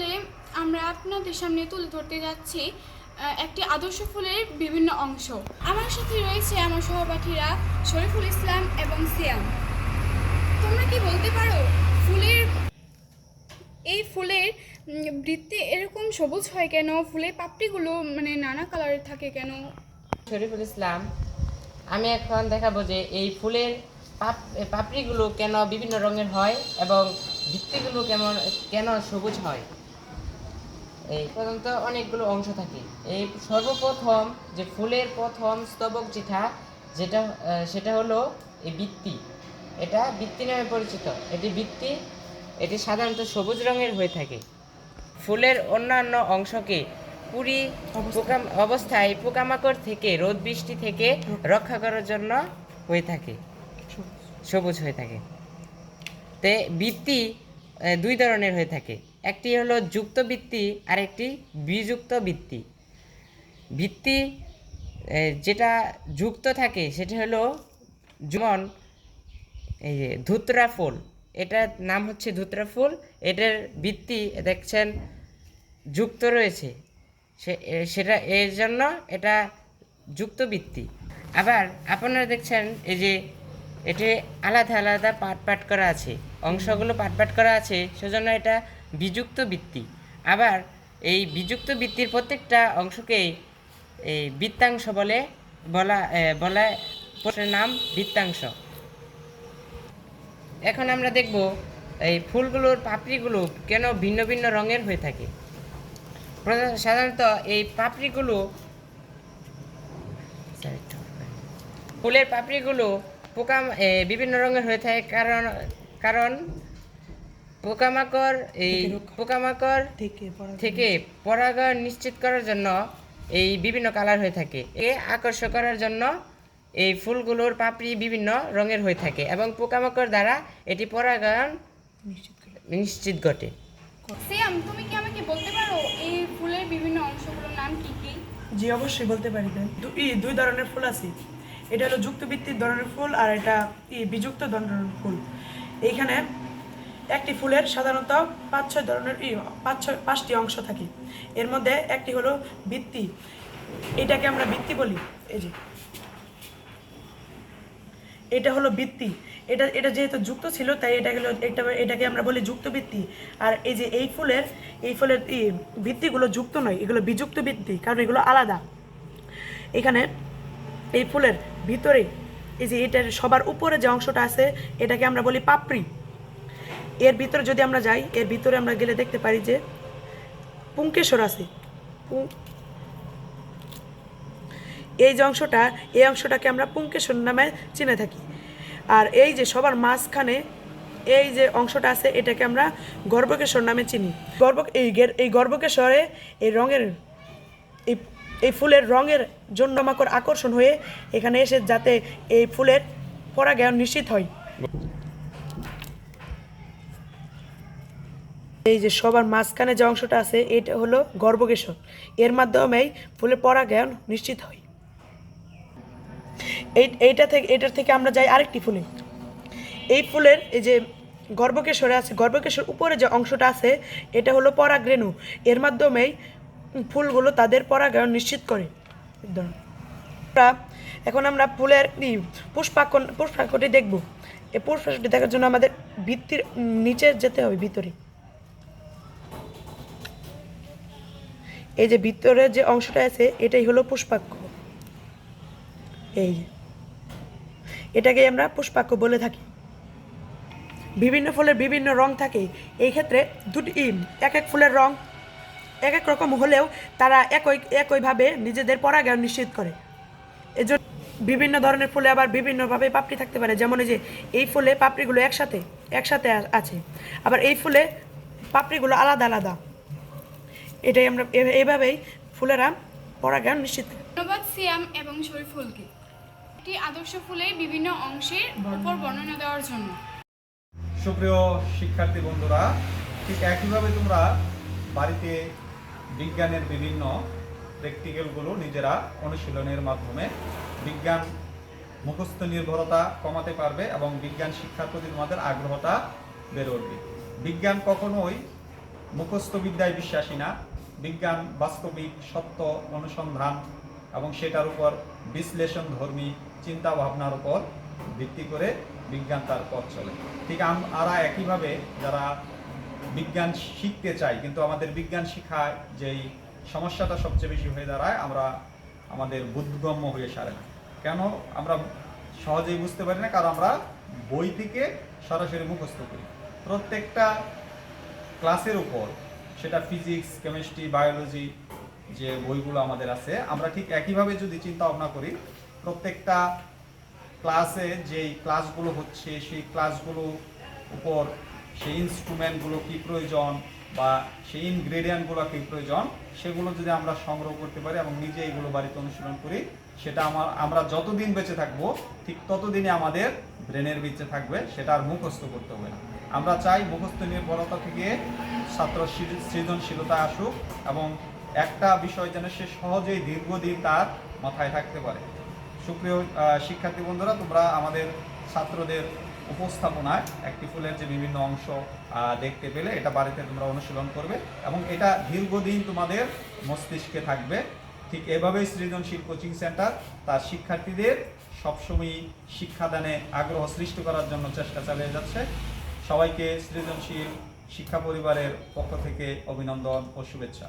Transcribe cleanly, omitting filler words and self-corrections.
আজকে আমরা আপনাদের সামনে তুলে ধরতে যাচ্ছি একটি আদর্শ ফুলের বিভিন্ন অংশ। আমার সাথে রয়েছে আমার সহপাঠীরা শরীফুল ইসলাম এবং সিয়াম। তোমরা কি বলতে পারো এই ফুলের বৃত্তে এরকম সবুজ হয় কেন? ফুলের পাপড়িগুলো নানা কালারের থাকে কেন? শরীফুল ইসলাম, আমি এখন দেখাবো যে এই ফুলের পাপড়িগুলো কেন বিভিন্ন রঙের হয় এবং ভিত্তিগুলো কেন সবুজ হয়। এই পর্যন্ত অনেকগুলো অংশ থাকে। এই সর্বপ্রথম যে ফুলের প্রথম স্তবক সেটা হলো এই বৃত্তি। এটা বৃত্তি নামে পরিচিত। এটি সাধারণত সবুজ রঙের হয়ে থাকে। ফুলের অন্যান্য অংশকে কুড়ি অবস্থায় পোকামাকড় থেকে, রোদ বৃষ্টি থেকে রক্ষা করার জন্য হয়ে থাকে, সবুজ হয়ে থাকে। তে বৃত্তি দুই ধরনের হয়ে থাকে। একটি হলো যুক্ত বৃত্তি আর একটি বিযুক্ত বৃত্তি। বৃত্তি যেটা যুক্ত থাকে সেটা হলো যেমন এই যে ধুতরা ফুল, এটার নাম হচ্ছে ধুতরা ফুল। এটার বৃত্তি দেখছেন যুক্ত রয়েছে, সেটা এর জন্য এটা যুক্ত বৃত্তি। আবার আপনারা দেখছেন এই যে এটি আলাদা আলাদা পাট করা আছে, অংশগুলো পাট করা আছে, সেজন্য এটা বিযুক্ত বৃত্তি। আবার এই বিযুক্ত বৃত্তির প্রত্যেকটা অংশকেই এই বৃত্তাংশ বলা নাম বৃত্তাংশ। এখন আমরা দেখব এই ফুলগুলোর পাপড়িগুলো কেন ভিন্ন ভিন্ন রঙের হয়ে থাকে। সাধারণত এই ফুলের পাপড়িগুলো বিভিন্ন রঙের হয়ে থাকে কারণ পোকামাকড় থেকে পরাগায়ন নিশ্চিত করার জন্য এই বিভিন্ন কালার হয়ে থাকে। আকর্ষণ করার জন্য এই ফুলগুলোর পাপড়ি বিভিন্ন রঙের হয়ে থাকে এবং পোকামাকড় দ্বারা এটি পরাগায়ন নিশ্চিত ঘটে। সিয়াম, তুমি কি আমাকে বলতে পারো এই ফুলের বিভিন্ন অংশগুলোর নাম কি কি? জি, অবশ্যই বলতে পারি। দুই ধরনের ফুল আছে। এটা হলো যুক্ত বৃত্তির ধরনের ফুল আর এটা বিযুক্ত ধরনের ফুল। এইখানে একটি ফুলের সাধারণত পাঁচটি অংশ থাকে। এর মধ্যে একটি হলো বৃত্তি, এটাকে আমরা বৃত্তি বলি। এই যে এটা হলো বৃত্তি, এটা যেহেতু যুক্ত ছিল তাই এটাকে আমরা বলি যুক্ত বৃত্তি। আর এই যে এই ফুলের বৃত্তিগুলো যুক্ত নয়, এগুলো বিযুক্ত বৃত্তি, কারণ এগুলো আলাদা। এখানে এই ফুলের ভিতরে এই যে এটার সবার উপরে যে অংশটা আছে এটাকে আমরা বলি পাপড়ি। এর ভিতরে যদি আমরা যাই, এর ভিতরে আমরা গেলে দেখতে পারি যে পুংকেশর আছে। এই অংশটাকে আমরা পুংকেশর নামে চিনে থাকি। আর এই যে সবার মাঝখানে এই যে অংশটা আছে এটাকে আমরা গর্ভকেশর নামে চিনি। এই গর্ভকেশরে এই ফুলের রঙের জন্য মাকড় আকর্ষণ হয়ে এখানে এসে যাতে এই ফুলের পরাগায়ন নিশ্চিত হয়। এই যে সবার মাঝখানে যে অংশটা আছে এটা হলো গর্ভকেশর, এর মাধ্যমেই ফুলের পরাগায়ন নিশ্চিত হয়। এটার থেকে আমরা যাই আরেকটি ফুলে। এই ফুলের এই যে গর্ভকেশরে আছে, গর্ভকেশর উপরে যে অংশটা আছে এটা হলো পরাগরেণু, এর মাধ্যমেই ফুলগুলো তাদের পরাগায়ন নিশ্চিত করে। এখন আমরা ফুলের পুষ্পাক্ষটি দেখব। এই পুষ্পাক্ষটি দেখার জন্য আমাদের ভিত্তির নিচে যেতে হবে, ভিতরে। এই যে ভিতরে যে অংশটা আছে এটাই হলো পুষ্পাক্ষ। এই এটাকে আমরা পুষ্পাক্ষ বলে থাকি। বিভিন্ন ফুলের বিভিন্ন রং থাকে। এই ক্ষেত্রে এক এক ফুলের রং এক এক রকম হলেও তারা একইভাবে নিজেদের পরাগায়ন নিশ্চিত করে। এজন্য বিভিন্ন ধরনের ফুলে আবার বিভিন্নভাবে পাপড়ি থাকতে পারে। যেমন এই যে এই ফুলে পাপড়িগুলো একসাথে আছে, আবার এই ফুলে পাপড়িগুলো আলাদা আলাদা। এটাই আমরা এইভাবেই ফুলেরা পরাগায়ন নিশ্চিত করে। ধন্যবাদ সিয়াম এবং শরীফুলকে একটি আদর্শ ফুলের বিভিন্ন অংশের উপর বর্ণনা দেওয়ার জন্য। সুপ্রিয় শিক্ষার্থী বন্ধুরা, ঠিক একইভাবে তোমরা বাড়িতে বিজ্ঞানের বিভিন্ন প্র্যাকটিক্যালগুলো নিজেরা অনুশীলনের মাধ্যমে বিজ্ঞান মুখস্থ নির্ভরতা কমাতে পারবে এবং বিজ্ঞান শিক্ষার প্রতি তোমাদের আগ্রহটা বেড়ে উঠবে। বিজ্ঞান কখনোই মুখস্থ বিদ্যায় বিশ্বাসী না। বিজ্ঞান বাস্তবিক সত্য অনুসন্ধান এবং সেটার উপর বিশ্লেষণধর্মী চিন্তা ভাবনার উপর ভিত্তি করে বিজ্ঞান তার পথ চলে। ঠিক আমরা একইভাবে যারা বিজ্ঞান শিখতে চাই, কিন্তু আমাদের বিজ্ঞান শিক্ষায় যেই সমস্যাটা সবচেয়ে বেশি হয়ে দাঁড়ায়, আমরা আমাদের বোধগম্য হয়ে সারে না। কেন আমরা সহজেই বুঝতে পারি না? কারণ আমরা বই থেকে সরাসরি মুখস্থ করি। প্রত্যেকটা ক্লাসের উপর, সেটা ফিজিক্স, কেমিস্ট্রি, বায়োলজি যে বইগুলো আমাদের আছে, আমরা ঠিক একইভাবে যদি চিন্তা ভাবনা করি, প্রত্যেকটা ক্লাসে যেই ক্লাসগুলো হচ্ছে সেই ক্লাসগুলো উপর সেই ইনস্ট্রুমেন্টগুলো কী প্রয়োজন বা সেই ইনগ্রেডিয়েন্টগুলো কী প্রয়োজন, সেগুলো যদি আমরা সংগ্রহ করতে পারি এবং নিজে এগুলো বাড়িতে অনুশীলন করি, সেটা আমরা যতদিন বেঁচে থাকবো ঠিক ততদিনই আমাদের ব্রেনের বেঁচে থাকবে, সেটা আর মুখস্থ করতে হবে না। আমরা চাই মুখস্থ নির্ভরতা থেকে ছাত্র সৃজনশীলতা আসুক এবং একটা বিষয় যেন সে সহজেই দীর্ঘদিন তার মাথায় থাকতে পারে। সুপ্রিয় শিক্ষার্থী বন্ধুরা, তোমরা আমাদের ছাত্রদের উপস্থাপনায় একটি ফুলের যে বিভিন্ন অংশ দেখতে পেলে, এটা বাড়িতে তোমরা অনুশীলন করবে এবং এটা দীর্ঘদিন তোমাদের মস্তিষ্কে থাকবে। ঠিক এভাবেই সৃজনশীল কোচিং সেন্টার তার শিক্ষার্থীদের সবসময় শিক্ষাদানে আগ্রহ সৃষ্টি করার জন্য চেষ্টা চালিয়ে যাচ্ছে। সবাইকে সৃজনশীল শিক্ষা পরিবারের পক্ষ থেকে অভিনন্দন ও শুভেচ্ছা।